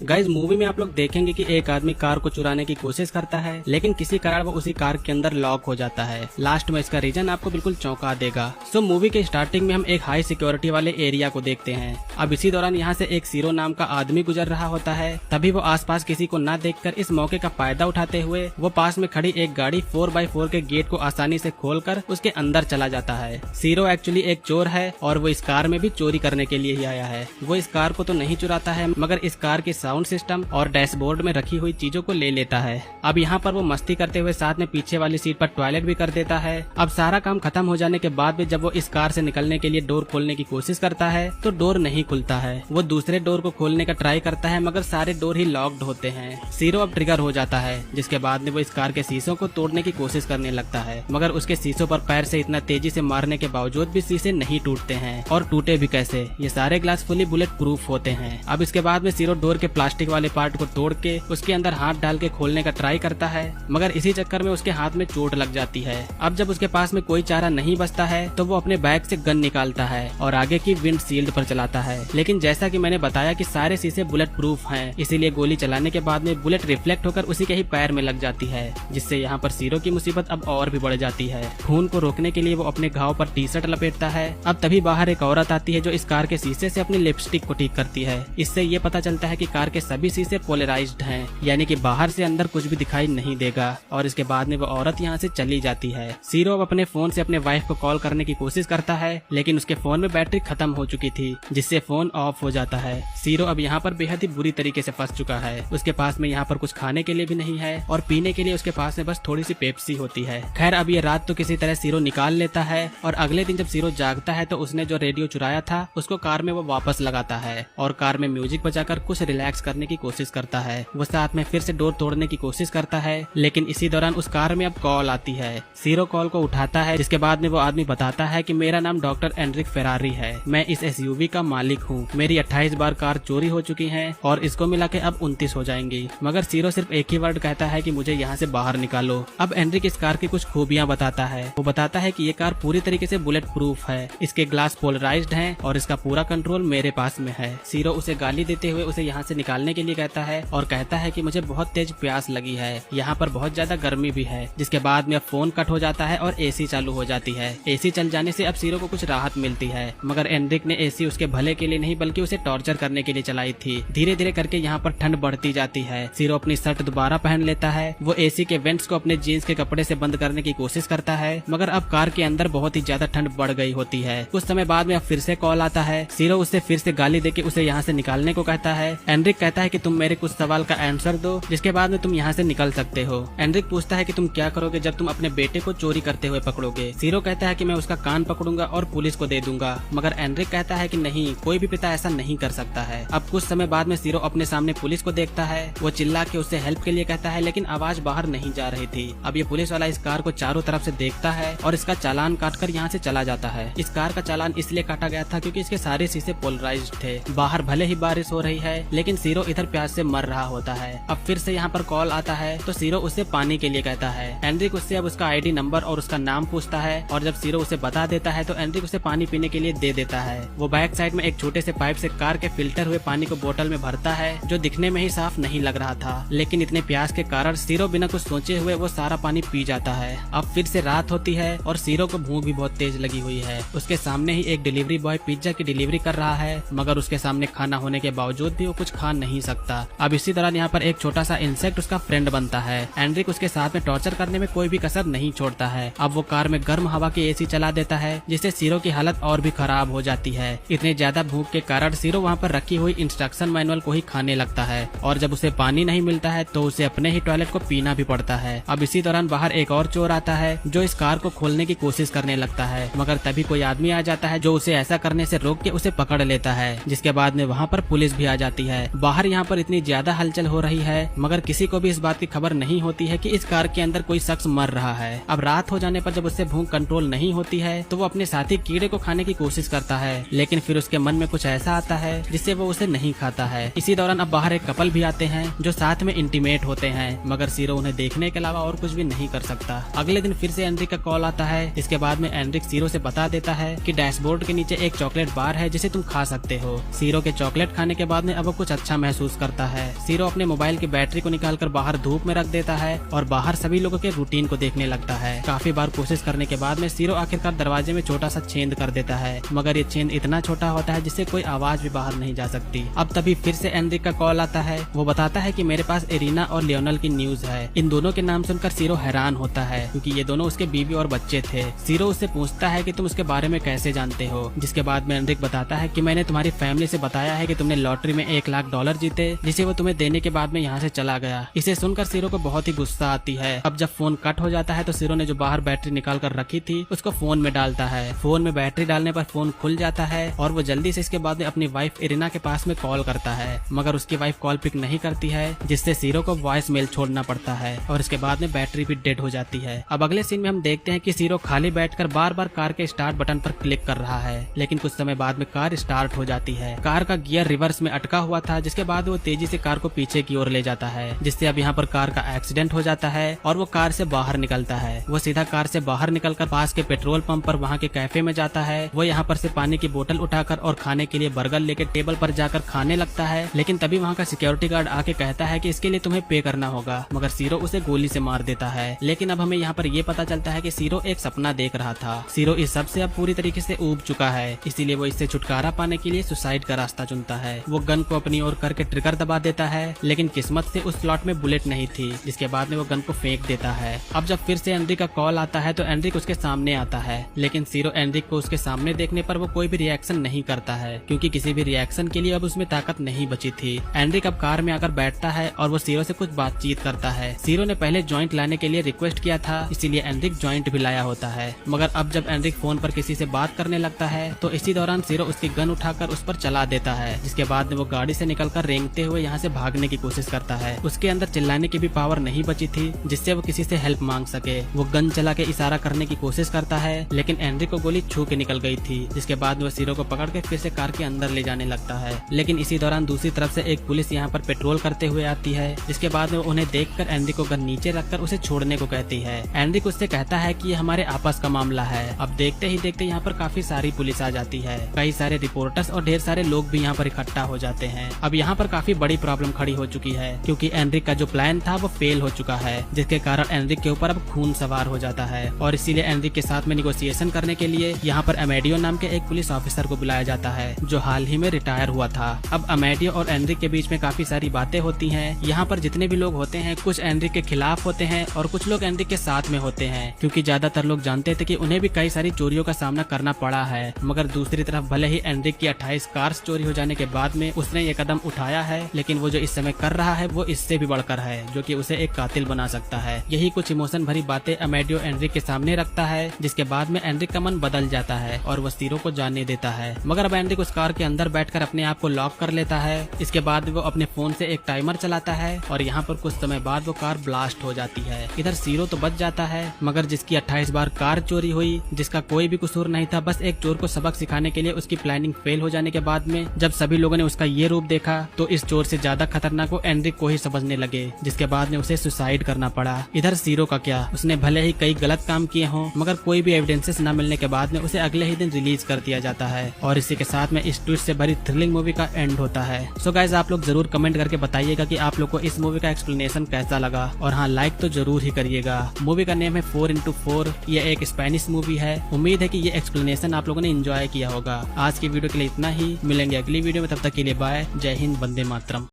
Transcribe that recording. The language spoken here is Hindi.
गाइस मूवी में आप लोग देखेंगे कि एक आदमी कार को चुराने की कोशिश करता है, लेकिन किसी कारण वो उसी कार के अंदर लॉक हो जाता है। लास्ट में इसका रीजन आपको बिल्कुल चौंका देगा। सो मूवी के स्टार्टिंग में हम एक हाई सिक्योरिटी वाले एरिया को देखते हैं। अब इसी दौरान यहाँ से एक सीरो नाम का आदमी गुजर रहा होता है। तभी वो आसपास किसी को न देखकर इस मौके का फायदा उठाते हुए वो पास में खड़ी एक गाड़ी 4x4 के गेट को आसानी से खोलकर उसके अंदर चला जाता है। सीरो एक्चुअली एक चोर है और वो इस कार में भी चोरी करने के लिए ही आया है। वो इस कार को तो नहीं चुराता है, मगर इस कार के साउंड सिस्टम और डैशबोर्ड में रखी हुई चीजों को ले लेता है। अब यहाँ पर वो मस्ती करते हुए साथ में पीछे वाली सीट पर टॉयलेट भी कर देता है। अब सारा काम खत्म हो जाने के बाद भी जब वो इस कार से निकलने के लिए डोर खोलने की कोशिश करता है तो डोर नहीं खुलता है। वो दूसरे डोर को खोलने का ट्राई करता है, मगर सारे डोर ही लॉक्ड होते हैं। सीरो अब ट्रिगर हो जाता है, जिसके बाद में वो इस कार के शीशों को तोड़ने की कोशिश करने लगता है, मगर उसके शीशों पर पैर से इतना तेजी से मारने के बावजूद भी शीशे नहीं टूटते हैं। और टूटे भी कैसे, ये सारे ग्लास फुली बुलेट प्रूफ होते हैं। अब इसके बाद में सीरो डोर के प्लास्टिक वाले पार्ट को तोड़ के उसके अंदर हाथ डाल के खोलने का ट्राई करता है, मगर इसी चक्कर में उसके हाथ में चोट लग जाती है। अब जब उसके पास में कोई चारा नहीं बचता है तो वो अपने बैग से गन निकालता है और आगे की विंड शील्ड पर चलाता है। लेकिन जैसा कि मैंने बताया कि सारे शीशे बुलेट प्रूफ हैं, इसीलिए गोली चलाने के बाद में बुलेट रिफ्लेक्ट होकर उसी के ही पैर में लग जाती है, जिससे यहाँ पर सीरो की मुसीबत अब और भी बढ़ जाती है। खून को रोकने के लिए वो अपने घाव पर टी शर्ट लपेटता है। अब तभी बाहर एक औरत आती है जो इस कार के शीशे से अपनी लिपस्टिक को ठीक करती है। इससे ये पता चलता है कि कार के सभी शीशे पोलराइज्ड हैं, यानी कि बाहर से अंदर कुछ भी दिखाई नहीं देगा। और इसके बाद में वो औरत यहाँ से चली जाती है। सीरो अब अपने फोन से अपने वाइफ को कॉल करने की कोशिश करता है, लेकिन उसके फोन में बैटरी खत्म हो चुकी थी, जिससे फोन ऑफ हो जाता है। सीरो अब यहाँ पर बेहद ही बुरी तरीके से फंस चुका है। उसके पास में यहाँ पर कुछ खाने के लिए भी नहीं है और पीने के लिए उसके पास में बस थोड़ी सी पेप्सी होती है। खैर अब ये रात तो किसी तरह सीरो निकाल लेता है और अगले दिन जब सीरो जागता है तो उसने जो रेडियो चुराया था उसको कार में वो वापस लगाता है और कार में म्यूजिक बजाकर कुछ रिलैक्स करने की कोशिश करता है। वो साथ में फिर से डोर तोड़ने की कोशिश करता है, लेकिन इसी दौरान उस कार में अब कॉल आती है। सीरो कॉल को उठाता है, जिसके बाद में वो आदमी बताता है कि मेरा नाम डॉक्टर एंड्रिक फेरारी है, मैं इस एसयूवी का मालिक हूँ। मेरी 28 बार कार चोरी हो चुकी है और इसको मिला के अब 29 हो जाएंगी। मगर सीरो सिर्फ एक ही वर्ड कहता है कि मुझे यहाँ से बाहर निकालो। अब एंड्रिक इस कार की कुछ खूबियाँ बताता है। वो बताता है कि ये कार पूरी तरीके से बुलेट प्रूफ है, इसके ग्लास पोलराइज्ड हैं और इसका पूरा कंट्रोल मेरे पास में है। सीरो उसे गाली देते हुए उसे यहाँ से निकालने के लिए कहता है और कहता है कि मुझे बहुत तेज प्यास लगी है, यहाँ पर बहुत ज्यादा गर्मी भी है। जिसके बाद में अब फोन कट हो जाता है और एसी चालू हो जाती है। एसी चल जाने से अब सीरो को कुछ राहत मिलती है, मगर एंड्रिक ने एसी उसके भले के लिए नहीं बल्कि उसे टॉर्चर करने के लिए चलाई थी। धीरे धीरे करके यहाँ पर ठंड बढ़ती जाती है। सीरो अपनी शर्ट दोबारा पहन लेता है। वो एसी के वेंट्स को अपने जीन्स के कपड़े से बंद करने की कोशिश करता है, मगर अब कार के अंदर बहुत ही ज्यादा ठंड बढ़ गई होती है। कुछ समय बाद में अब फिर से कॉल आता है। सीरो उससे फिर से गाली देके उसे यहाँ से निकालने को कहता है। एंड्रिक कहता है कि तुम मेरे कुछ सवाल का आंसर दो, जिसके बाद में तुम यहाँ से निकल सकते हो। एंड्रिक पूछता है कि तुम क्या करोगे जब तुम अपने बेटे को चोरी करते हुए पकड़ोगे। सीरो कहता है कि मैं उसका कान पकड़ूंगा और पुलिस को दे दूंगा, मगर एंड्रिक कहता है कि नहीं, कोई भी पिता ऐसा नहीं कर सकता है। अब कुछ समय बाद में सीरो अपने सामने पुलिस को देखता है। वो चिल्ला के उससे हेल्प के लिए कहता है, लेकिन आवाज बाहर नहीं जा रही थी। अब ये पुलिस वाला इस कार को चारों तरफ से देखता है और इसका चालान काटकर यहाँ से चला जाता है। इस कार का चालान इसलिए काटा गया था क्योंकि इसके सारे शीशे पोलराइज्ड थे। बाहर भले ही बारिश हो रही है, लेकिन सीरो इधर प्यास से मर रहा होता है। अब फिर से यहाँ पर कॉल आता है तो सीरो उससे पानी के लिए कहता है। एंड्रिक उससे अब उसका आईडी नंबर और उसका नाम पूछता है और जब सीरो उसे बता देता है तो एंड्रिक उसे पानी पीने के लिए दे देता है। वो बैक साइड में एक छोटे से पाइप से कार के फिल्टर हुए पानी को बोतल में भरता है, जो दिखने में ही साफ नहीं लग रहा था, लेकिन इतने प्यास के कारण सीरो बिना कुछ सोचे हुए वो सारा पानी पी जाता है। अब फिर से रात होती है और सीरो को भूख भी बहुत तेज लगी हुई है। उसके सामने ही एक डिलीवरी बॉय पिज्जा की डिलीवरी कर रहा है, मगर उसके सामने खाना होने के बावजूद भी वो कुछ खा नहीं सकता। अब इसी दौरान यहाँ पर एक छोटा सा इंसेक्ट उसका फ्रेंड बनता है। एंड्रिक उसके साथ में टॉर्चर करने में कोई भी कसर नहीं छोड़ता है। अब वो कार में गर्म हवा की एसी चला देता है, जिससे सीरो की हालत और भी खराब हो जाती है। इतने ज्यादा भूख के कारण सीरो वहाँ पर रखी हुई इंस्ट्रक्शन मैनुअल को ही खाने लगता है और जब उसे पानी नहीं मिलता है तो उसे अपने ही टॉयलेट को पीना भी पड़ता है। अब इसी दौरान बाहर एक और चोर आता है जो इस कार को खोलने की कोशिश करने लगता है, मगर तभी कोई आदमी आ जाता है जो उसे ऐसा करने से रोक के उसे पकड़ लेता है। जिसके बाद में वहाँ पर पुलिस भी आ जाती है। बाहर यहाँ पर इतनी ज्यादा हलचल हो रही है, मगर किसी को भी इस बात की खबर नहीं होती है कि इस कार के अंदर कोई शख्स मर रहा है। अब रात हो जाने पर जब उससे भूख कंट्रोल नहीं होती है तो वो अपने साथी कीड़े को खाने की कोशिश करता है, लेकिन फिर उसके मन में कुछ ऐसा आता है जिससे वो उसे नहीं खाता है। इसी दौरान अब बाहर एक कपल भी आते हैं जो साथ में इंटीमेट होते हैं, मगर सीरो उन्हें देखने के अलावा और कुछ भी नहीं कर सकता। अगले दिन फिर से एंड्रिक का कॉल आता है। इसके बाद में एंड्रिक सीरो से बता देता है कि डैशबोर्ड के नीचे एक चॉकलेट बार है जिसे तुम खा सकते हो। सीरो के चॉकलेट खाने के बाद में अब वो कुछ अच्छा अच्छा महसूस करता है। सीरो अपने मोबाइल की बैटरी को निकालकर बाहर धूप में रख देता है और बाहर सभी लोगों के रूटीन को देखने लगता है। काफी बार कोशिश करने के बाद में सीरो आखिरकार दरवाजे में छोटा सा छेद कर देता है, मगर ये छेद इतना छोटा होता है जिससे कोई आवाज भी बाहर नहीं जा सकती। अब तभी फिर से एनरिक का कॉल आता है। वो बताता है कि मेरे पास इरीना और लियोनल की न्यूज है। इन दोनों के नाम सुनकर सीरो हैरान होता है, क्योंकि ये दोनों उसके बीवी और बच्चे थे। सीरो उससे पूछता है कि तुम उसके बारे में कैसे जानते हो, जिसके बाद में एनरिक बताता है कि मैंने तुम्हारी फैमिली से बताया है कि तुमने लॉटरी में $1,00,000 जीते, जिसे वो तुम्हें देने के बाद में यहाँ से चला गया। इसे सुनकर सीरो को बहुत ही गुस्सा आती है। अब जब फोन कट हो जाता है तो सीरो ने जो बाहर बैटरी निकाल कर रखी थी उसको फोन में डालता है। फोन में बैटरी डालने पर फोन खुल जाता है और वो जल्दी से इसके बाद में अपनी वाइफ इरीना के पास में कॉल करता है, मगर उसकी वाइफ कॉल पिक नहीं करती है, जिससे सीरो को वॉइस मेल छोड़ना पड़ता है और इसके बाद में बैटरी भी डेड हो जाती है। अब अगले सीन में हम देखते हैं कि सीरो खाली बैठकर बार बार कार के स्टार्ट बटन पर क्लिक कर रहा है, लेकिन कुछ समय बाद में कार स्टार्ट हो जाती है। कार का गियर रिवर्स में अटका हुआ था, जिसके बाद वो तेजी से कार को पीछे की ओर ले जाता है, जिससे अब यहाँ पर कार का एक्सीडेंट हो जाता है और वो कार से बाहर निकलता है। वो सीधा कार से बाहर निकलकर पास के पेट्रोल पंप पर वहाँ के कैफे में जाता है। वो यहाँ पर से पानी की बोतल उठाकर और खाने के लिए बर्गर लेकर टेबल पर जाकर खाने लगता है, लेकिन तभी वहाँ का सिक्योरिटी गार्ड आके कहता है कि इसके लिए तुम्हें पे करना होगा, मगर सीरो उसे गोली से मार देता है। लेकिन अब हमें यहाँ पर ये पता चलता है कि सीरो एक सपना देख रहा था। सीरो इस सब से अब पूरी तरीके से ऊब चुका है, इसीलिए वो इससे छुटकारा पाने के लिए सुसाइड का रास्ता चुनता है। वो गन को अपनी ओर करके ट्रिगर दबा देता है, लेकिन किस्मत से उस स्लॉट में बुलेट नहीं थी, जिसके बाद में वो गन को फेंक देता है। अब जब फिर से एनरिक का कॉल आता है तो एनरिक उसके सामने आता है, लेकिन सीरो एनरिक को उसके सामने देखने पर वो कोई भी रिएक्शन नहीं करता है, क्योंकि किसी भी रिएक्शन के लिए अब उसमें ताकत नहीं बची थी। एनरिक अब कार में आकर बैठता है और वो सीरो से कुछ बातचीत करता है। सीरो ने पहले जॉइंट लाने के लिए रिक्वेस्ट किया था, इसीलिए एनरिक जॉइंट भी लाया होता है, मगर अब जब एनरिक फोन पर किसी से बात करने लगता है तो इसी दौरान सीरो उसकी गन उठाकर उस पर चला देता है, जिसके बाद में वो गाड़ी से निकलकर रेंगते हुए यहाँ से भागने की कोशिश करता है। उसके अंदर चिल्लाने की भी पावर नहीं बची थी जिससे वो किसी से हेल्प मांग सके। वो गन चला के इशारा करने की कोशिश करता है, लेकिन एनरिक को गोली छू के निकल गई थी, जिसके बाद वो सीरो को पकड़ के फिर से कार के अंदर ले जाने लगता है। लेकिन इसी दौरान दूसरी तरफ से एक पुलिस यहाँ पर पेट्रोल करते हुए आती है, जिसके बाद में उन्हें देखकर एनरिक को गन नीचे रखकर उसे छोड़ने को कहती है। एनरिक उससे कहता है कि ये हमारे आपस का मामला है। अब देखते ही देखते यहाँ पर काफी सारी पुलिस आ जाती है, कई सारे रिपोर्टर्स और ढेर सारे लोग भी यहाँ पर इकट्ठा हो जाते हैं। अब यहाँ पर काफी बड़ी प्रॉब्लम खड़ी हो चुकी है, क्योंकि एनरिक का जो प्लान था वो फेल हो चुका है, जिसके कारण एनरिक के ऊपर अब खून सवार हो जाता है और इसीलिए एनरिक के साथ में निगोशिएशन करने के लिए यहाँ पर अमेडियो नाम के एक पुलिस ऑफिसर को बुलाया जाता है, जो हाल ही में रिटायर हुआ था। अब अमेडियो और एनरिक के बीच में काफी सारी बातें होती हैं। यहाँ पर जितने भी लोग होते हैं कुछ एनरिक के खिलाफ होते हैं और कुछ लोग एनरिक के साथ में होते हैं, क्योंकि ज्यादातर लोग जानते थे कि उन्हें भी कई सारी चोरियों का सामना करना पड़ा है। मगर दूसरी तरफ भले ही एनरिक की 28 कार्स चोरी हो जाने के बाद में उसने ये कदम उठाया है, लेकिन वो जो इस समय कर रहा है वो इससे भी बढ़कर है, जो कि उसे एक कातिल बना सकता है। यही कुछ इमोशन भरी बातें अमेडियो एनरिक के सामने रखता है, जिसके बाद में एनरिक का मन बदल जाता है और वो सीरो को जाने देता है। मगर अब एनरिक उस कार के अंदर बैठकर अपने आप को लॉक कर लेता है। इसके बाद वो अपने फोन से एक टाइमर चलाता है और यहाँ पर कुछ समय बाद वो कार ब्लास्ट हो जाती है। इधर सीरो तो बच जाता है, मगर जिसकी 28 बार कार चोरी हुई, जिसका कोई भी कसूर नहीं था, बस एक चोर को सबक सिखाने के लिए उसकी प्लानिंग फेल हो जाने के बाद में जब सभी लोगों ने उसका ये रूप देखा तो इस चोर से ज्यादा खतरनाक वो एनरिक को ही समझने लगे, जिसके बाद में उसे सुसाइड करना पड़ा। इधर सीरो का क्या, उसने भले ही कई गलत काम किए हों, मगर कोई भी एविडेंसेस न मिलने के बाद में उसे अगले ही दिन रिलीज कर दिया जाता है और इसी के साथ में इस ट्विस्ट से भरी थ्रिलिंग मूवी का एंड होता है। सो गाइस, आप लोग जरूर कमेंट करके बताइएगा कि आप लोग को इस मूवी का एक्सप्लेनेशन कैसा लगा, और हाँ, लाइक तो जरूर ही करिएगा। मूवी का नेम है 4x4। ये एक स्पेनिश मूवी है। उम्मीद है कि ये एक्सप्लेनेशन आप लोगों ने एंजॉय किया होगा। आज की वीडियो के लिए इतना ही, मिलेंगे अगली वीडियो में, तब तक के लिए बाय। जय हिंद, वंदे मातरम।